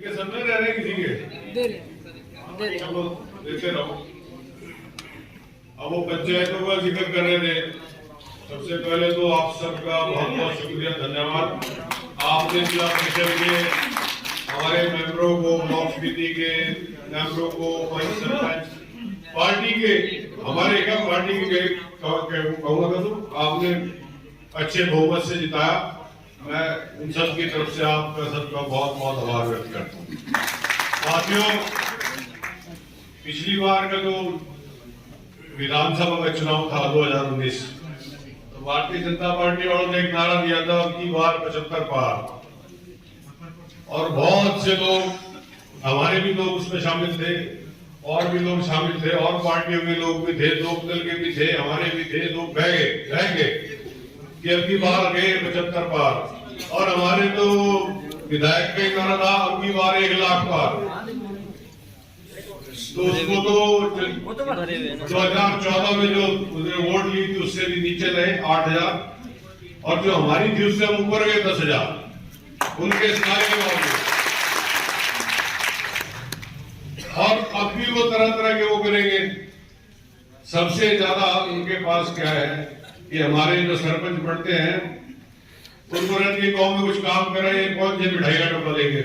सबने रह रहे किसी के चलो देते रहो। अब वो पंचायतों का जिक्र कर रहे थे। सबसे पहले तो आप सबका बहुत बहुत शुक्रिया, धन्यवाद। आपने जिला परिषद के हमारे मेंबरों को, ब्लॉक समिति के मेंबरों को, पंच सरपंच पार्टी के हमारे क्या पार्टी के कहूँगा तो आपने अच्छे बहुमत से जिताया। मैं उन सब की तरफ से आपका सबका बहुत बहुत आभार व्यक्त करता हूँ। साथियों, पिछली बार का जो विधानसभा का चुनाव था 2019, तो भारतीय जनता पार्टी वालों ने एक नारा दिया था कि बार 75 पार, और बहुत से लोग, हमारे भी लोग उसमें शामिल थे और भी लोग शामिल थे और पार्टियों के लोग भी थे, लोकदल के भी थे, हमारे भी थे। लोग रह गए कि अब की बार गए 75 पार, और हमारे तो विधायक का ही नारा था अब की बार 1 लाख पार। तो उसको तो 2014 में जो वोट ली थी उससे भी नीचे रहे 8,000, और जो हमारी थी उससे हम ऊपर गए 10,000 उनके सारे के बावजूद। और अब भी वो तरह तरह के वो करेंगे। सबसे ज्यादा उनके पास क्या है कि हमारे जो सरपंच बढ़ते हैं उनको रहती है गाँव में कुछ काम कर रहे हैं, कौन से मिठाई का डब्बा देंगे,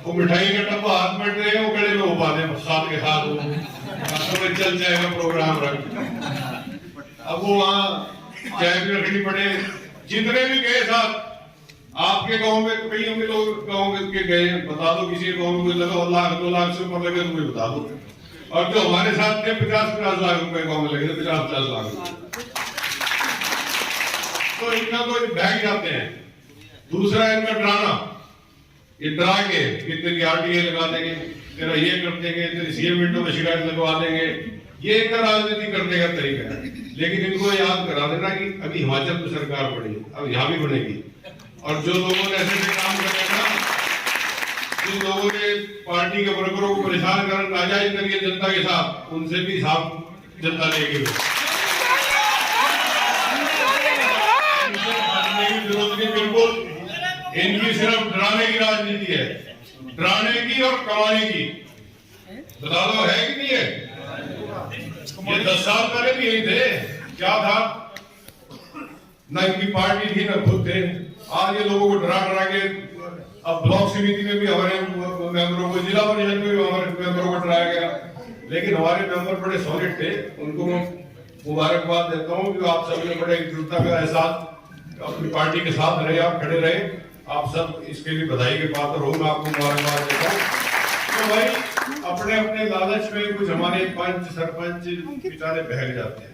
वो मिठाई का डब्बा हाथ में रहेगा, वो गले में उबा दे साथ के साथ, वो में चल जाएगा प्रोग्राम रख। अब वो वहाँ चाय भी रखनी पड़े। जितने भी गए साथ आपके गांव में, कई हम लोग गांव के गए, बता दो किसी गांव में लगा 1 लाख 2 लाख से ऊपर लगे तो मुझे बता दो। और जो हमारे साथ थे 50-50 लाख रुपए गांव में लगे थे, 50-50 लाख। तो इतना तो भाग जाते हैं। दूसरा इनका डराना, ये डरा के कि तेरी RTA लगा देंगे, तेरा ये कर देंगे, तेरी CM विंडो में शिकायत लगवा देंगे। ये इनका राजनीति करने का तरीका है। लेकिन इनको याद करा देना कि अभी हिमाचल में सरकार बनी, अब यहाँ भी बनेगी। और जो लोगों ने ऐसे काम करे ना, जिन लोगों ने पार्टी के वर्करों को परेशान कर नाजायज करिए जनता के साथ, उनसे भी हिसाब जनता लेगी। बिल्कुल, इनकी सिर्फ डराने की राजनीति है, डराने की और कमाने की। बता दो है कि नहीं है? ये 10 साल पहले भी यही थे। क्या था, ना इनकी पार्टी थी ना खुद थे। आज ये लोगों को डरा के, अब ब्लॉक समिति में भी हमारे मेंबरों को, जिला परिषद में भी हमारे मेंबरों को डराया गया। लेकिन हमारे मेंबर बड़े सॉलिड थे, उनको मैं मुबारकबाद देता हूँ कि आप सबने बड़े एकजुटता का एहसास अपनी पार्टी के साथ रहे, आप खड़े रहे। आप सब इसके लिए बधाई के पात्र हो, मैं आपको मुबारकबाद देता हूँ। तो भाई अपने अपने लालच में कुछ हमारे पंच सरपंच बेचारे बहक जाते हैं।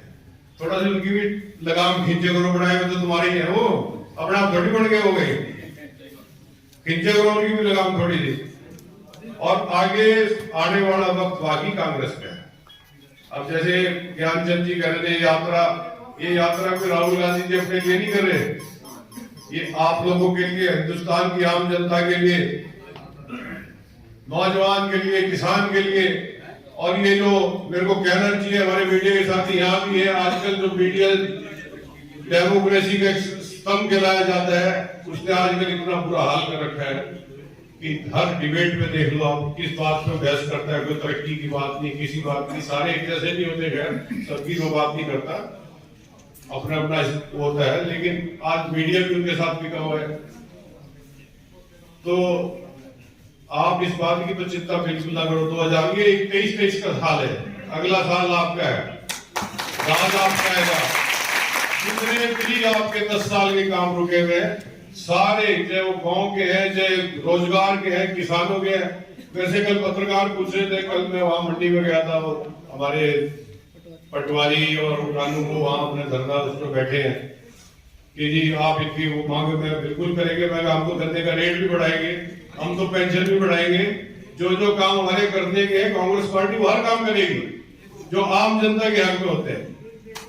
थोड़ा सा उनकी भी लगाम खींचे करो, बढ़ाए तो तुम्हारी है, वो अपने आप थोड़ी बढ़ गए हो गए, खींचे करो उनकी भी लगाम थोड़ी सी। और आगे आने वाला वक्त बाकी कांग्रेस का है। अब जैसे ज्ञानचंद जी कह रहे थे यात्रा, ये यात्रा को राहुल गांधी जी अपने लिए नहीं कर रहे, ये आप लोगों के लिए, हिंदुस्तान की आम जनता के लिए, नौजवान के लिए, किसान के लिए। और ये जो मेरे को कहना चाहिए हमारे मीडिया के साथ यहाँ भी है, आजकल जो मीडिया डेमोक्रेसी का स्तंभ कहलाया जाता है, उसने आजकल इतना बुरा हाल कर रखा है कि हर डिबेट में देख लो आप किस बात पे बहस करता है। कोई तरक्की की बात नहीं, किसी बात नहीं, सारे एक जैसे नहीं होते, खैर सबकी वो बात नहीं करता, अपना अपना होता है। लेकिन आज मीडिया भी उनके साथ बिका हुआ है। तो आप इस बात की तो चिंता बिल्कुल ना करो। 2023 का साल है, अगला साल आपका है, राज आपका आएगा। जितने भी आपके 10 साल के काम रुके हुए हैं सारे, चाहे वो गांव के हैं, चाहे रोजगार के हैं, किसानों के हैं। वैसे कल पत्रकार पूछ रहे थे, कल मैं वहां मंडी में गया था, वो हमारे पटवारी और कानून को वहां अपने धरना उस पर बैठे हैं कि जी आप इतनी वो मांग में बिल्कुल करेंगे। मैं हम तो धरने का रेट भी बढ़ाएंगे, हम तो पेंशन भी बढ़ाएंगे। जो काम हमारे करने के हैं कांग्रेस पार्टी वो हर काम करेगी जो आम जनता के हक में होते हैं।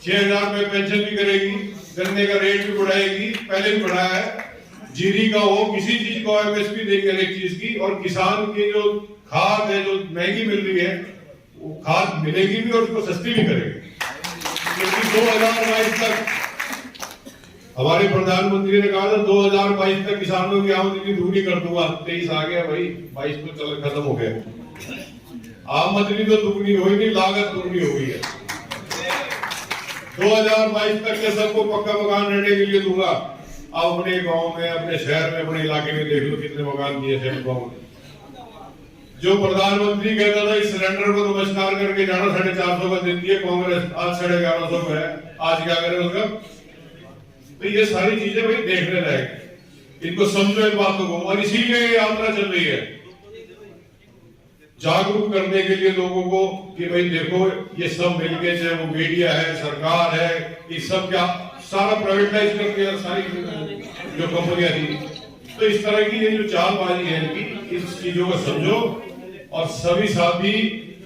6,000 रुपए पेंशन भी करेगी, गन्ने का रेट भी बढ़ाएगी, पहले भी बढ़ाया है। जीरी का हो, किसी चीज को MSP देगी हर एक चीज की। और किसान की जो खाद है जो महंगी मिल रही है, वो खाद मिलेगी भी और उसको सस्ती भी करेगी। क्योंकि 2022 तक हमारे प्रधानमंत्री ने कहा था 2022 तक किसानों की आमदनी दूनी कर दूंगा। 23 आ गया भाई, 22 तो चल खत्म हो गया। आमदनी तो दुगनी हुई नहीं, लागत दुगनी हुई है। 2022 तक के सबको पक्का मकान रहने के लिए दूंगा। आप अपने गांव में, अपने शहर में, अपने इलाके में देख लो कितने मकान दिए थे गाँव में। जो प्रधानमंत्री कहता था इस सिलेंडर को नमस्कार करके जाना, 450 का दिन दिए कांग्रेस, आज 1150 का है। आज क्या करें उसका? तो ये सारी चीजें भाई देखने लायक, इनको समझो इन बातों को। और इसीलिए ये यात्रा चल रही है, जागरूक करने के लिए लोगों को कि भाई देखो ये सब मिलके, चाहे वो मीडिया है, सरकार है, ये सब क्या सारा प्राइवेटाइज करके सारी जो कंपनियां थी। तो इस तरह की ये जो चालबाजी है इनकी, इस चीजों को समझो और सभी साथी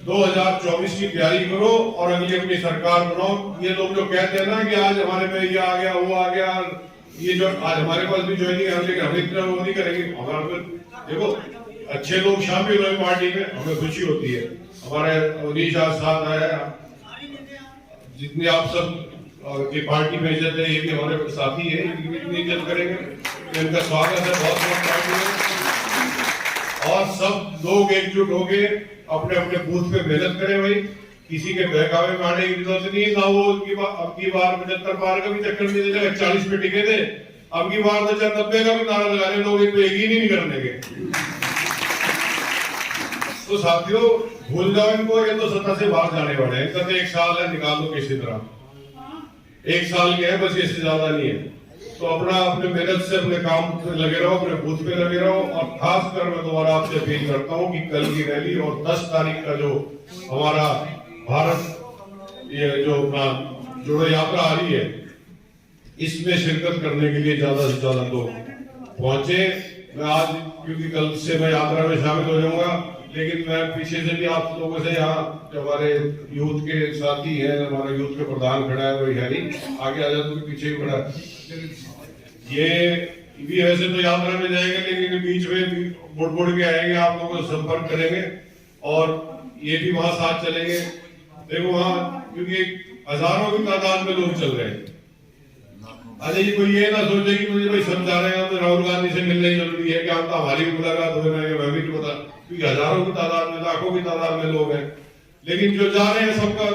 2024 की तैयारी करो और अगली अपनी सरकार बनाओ। ये लोग जो कहते हैं ना कि आज हमारे में ये आ गया, वो आ गया, ये जो आज हमारे पास भी ज्वाइनिंग है, लेकिन हम इतना वो नहीं करेंगे। हमारे देखो अच्छे लोग शामिल हुए पार्टी में, हमें खुशी होती है। हमारे अवनीश साथ आया, जितनी आप सब की पार्टी में इज्जत है, ये भी हमारे साथी है, इनकी भी इतनी इज्जत करेंगे। इनका स्वागत है बहुत बहुत पार्टी में। और सब लोग एकजुट होके अपने अपने बूथ पे मेहनत करें भाई, किसी के बहकावे में आने की जरूरत नहीं। ना वो अब की बार 75 पार का भी चक्कर नहीं देगा, 40 पे टिके थे, अब की बार तो 90 का भी नारा लगा रहे लोग, एक तो यकीन ही नहीं करने के। तो साथियों भूल जाओ इनको, ये तो सत्ता से बाहर जाने वाले हैं। इनका तो 1 साल है, निकाल दो किसी तरह, 1 साल के है बस, इससे ज्यादा नहीं है। तो अपना अपने मेहनत से अपने काम पे लगे रहो, अपने बूथ पे लगे रहो। और खासकर मैं दोबारा आपसे अपील करता हूँ कि कल की रैली और 10 तारीख का जो हमारा भारत ये जो अपना जोड़ो यात्रा आ रही है, इसमें शिरकत करने के लिए ज्यादा से ज्यादा लोग पहुंचे। मैं आज क्योंकि कल से मैं यात्रा में शामिल हो जाऊंगा, लेकिन मैं पीछे से भी आप लोगों से, यहाँ जो हमारे यूथ के साथी हैं, हमारा यूथ के प्रधान खड़ा है वही हरी, आगे आ जाए तो पीछे ही खड़ा है। ये भी वैसे तो यात्रा में जाएंगे, लेकिन बीच में मुड़ के आएंगे, आप लोगों से संपर्क करेंगे और ये भी वहां साथ चलेंगे। देखो वहां क्योंकि हजारों की तादाद में लोग चल रहे हैं। अरे ये कोई ये ना सोचे कि मुझे भाई समझा रहे हैं तो राहुल गांधी से मिलना ही जरूरी है, कि आप तो हमारी भी मुलाकात हो रही है, मैं भी नहीं पता, क्योंकि हजारों की तादाद में, लाखों की तादाद में लोग हैं। लेकिन जो जा रहे हैं सबका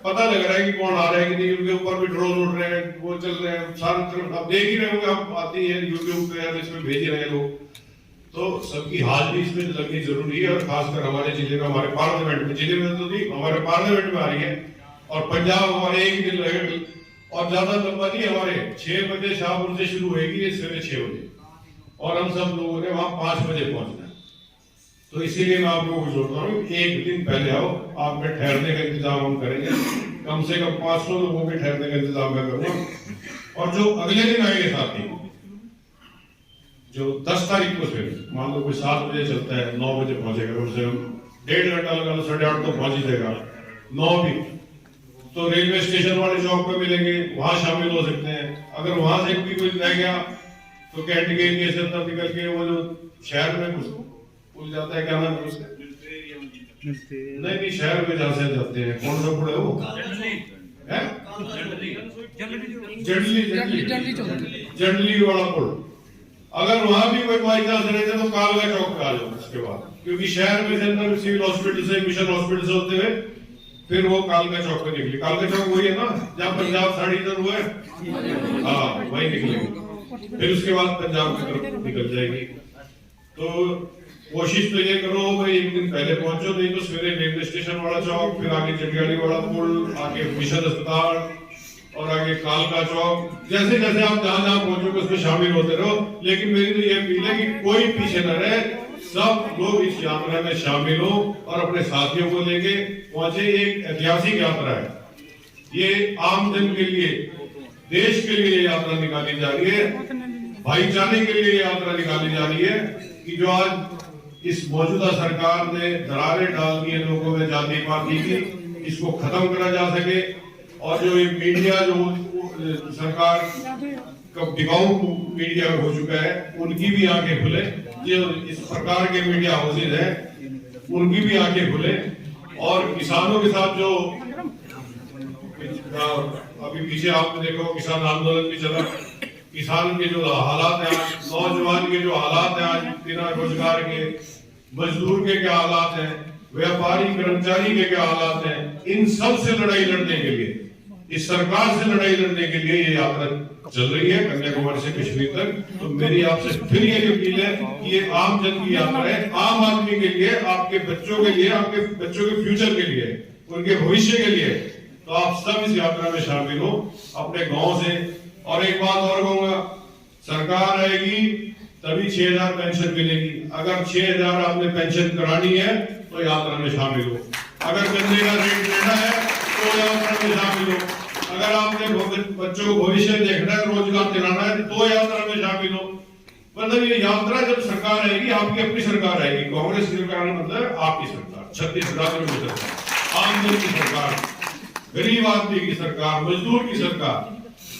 पता लग रहा है कि कौन आ रहा है कि नहीं, उनके ऊपर भी ड्रोन उड़ रहे हैं, वो चल रहे हैं सारे तरफ, आप देख ही रहे होंगे, हम आती है यूट्यूब पे या इसमें भेज रहे हैं लोग। तो सबकी हाजिरी इसमें लगनी जरूरी है। और खासकर हमारे जिले में, हमारे पार्लियामेंट में, जिले में तो नहीं, हमारे पार्लियामेंट में आ रही है। और पंजाब हमारे एक दिन रहेगा और ज्यादा लंबा नहीं, हमारे 6 बजे शाहपुर से शुरू होगी, सवेरे 6 बजे, और हम सब लोगों ने वहां 5 बजे पहुंचना है। तो इसीलिए मैं आप लोगों को जोड़ता हूँ, एक दिन पहले आओ, आपके ठहरने का इंतजाम हम करेंगे, कम से कम 500 लोगों के ठहरने का इंतजाम मैं करूंगा। और जो अगले दिन आएंगे साथी, जो 10 तारीख को फिर मान लो कोई 7 बजे चलता है, 9 बजे पहुंचेगा, उससे 1.5 घंटा लगा लो, 8:30 तो पहुंच ही जाएगा, 9 भी तो रेलवे स्टेशन वाले चौक पे मिलेंगे, वहां शामिल हो सकते हैं। अगर वहां से भी कोई रह गया तो कैंटीन के से तब निकल के वो जो शहर में भूल जाता है, क्या नाम है उसका, नहीं शहर में जहाँ से जाते हैं, कौन सा पुल है वो, जडली वाला पुल। अगर वहां भी कोई बाई चांस रहते तो कालका चौक पे आ जाओ उसके बाद, क्योंकि शहर में से अंदर सिविल हॉस्पिटल से, मिशन हॉस्पिटल से होते हुए फिर वो कालका चौक पे निकली। कालका चौक वही है ना जहाँ पंजाब साड़ी इधर हुआ है, हाँ वही निकलेगी, फिर उसके बाद पंजाब की तरफ निकल जाएगी। तो कोशिश तो ये करो भाई एक दिन पहले पहुंचो, नहीं तो सवेरे रेलवे स्टेशन वाला चौक, फिर आगे जटियाली वाला पुल, आगे मिशन अस्पताल और आगे कालका चौक, जैसे जैसे आप जहाँ जहाँ पहुंचोगे उसमें शामिल होते रहो। लेकिन मेरी तो ये अपील है कि कोई पीछे न रहे, सब लोग इस यात्रा में शामिल हो और अपने साथियों को लेके पहुंचे। एक ऐतिहासिक यात्रा है, ये आम जन के लिए, देश के लिए यात्रा निकाली जा रही है, भाईचारे के लिए यात्रा निकाली जा रही है, कि जो आज इस मौजूदा सरकार ने दरारें डाल दी है लोगों में जाति पाति की, इसको खत्म करा जा सके। और जो ये मीडिया जो सरकार का बिकाऊ मीडिया हो चुका है, उनकी भी आंखें खुले, जो इस प्रकार के मीडिया हाउसेज हैं उनकी भी आंखें खुले। और किसानों के साथ जो अभी पीछे आपने देखो किसान आंदोलन भी चला, किसान के जो हालात हैं आज, नौजवान के जो हालात हैं आज, बिना रोजगार के, मजदूर के क्या हालात हैं, व्यापारी कर्मचारी के क्या हालात हैं, इन सब से लड़ाई लड़ने के लिए, इस सरकार से लड़ाई लड़ने के लिए ये यात्रा चल रही है कन्याकुमारी से कश्मीर तक। तो मेरी आपसे फिर ये अपील है कि ये आम जन की यात्रा है, आम आदमी के लिए, आपके बच्चों के लिए, आपके बच्चों के फ्यूचर के लिए, उनके भविष्य के लिए। तो आप सब इस यात्रा में शामिल हो अपने गांव से। और एक बात और कहूंगा, सरकार आएगी तभी 6,000 पेंशन मिलेगी। अगर 6,000 आपने पेंशन करानी है तो यात्रा में शामिल हो। अगर गन्ने का रेट लेना है तो यात्रा में शामिल हो। अगर आपने बच्चों को भविष्य देखना है, रोजगार दिलाना है तो यात्रा में शामिल हो। मतलब ये यात्रा जब सरकार आएगी, आपकी अपनी सरकार आएगी, कांग्रेस की सरकार मतलब आपकी सरकार, 36 राज्यों की सरकार, आम जन की सरकार, गरीब आदमी की सरकार, मजदूर की सरकार।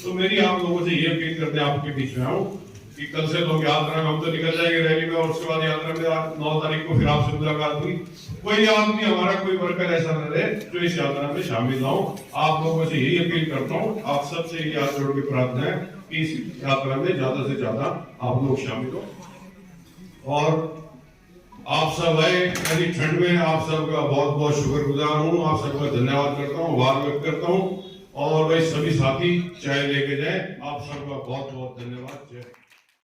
तो मेरी आप लोगों से ये अपील करते हैं, आपके बीच में आऊं कि कल से लोग यात्रा में, हम तो निकल जाएंगे रैली में और उसके बाद यात्रा में 9 तारीख को फिर आपसे मुलाकात हुई। कोई आदमी हमारा, कोई वर्कर ऐसा न रहे जो इस यात्रा में शामिल ना हो। आप लोगों से यही अपील करता हूँ, आप सबसे यही हाथ जोड़ के प्रार्थना है कि इस यात्रा में ज्यादा से ज्यादा आप लोग शामिल हो। और आप सब आए मेरी ठंड में, आप सबका बहुत बहुत शुक्रगुजार हूँ, आप सबका धन्यवाद करता हूँ, आभार व्यक्त करता हूँ। और भाई सभी साथी चाय लेके जाए, आप सबका बहुत बहुत धन्यवाद। जय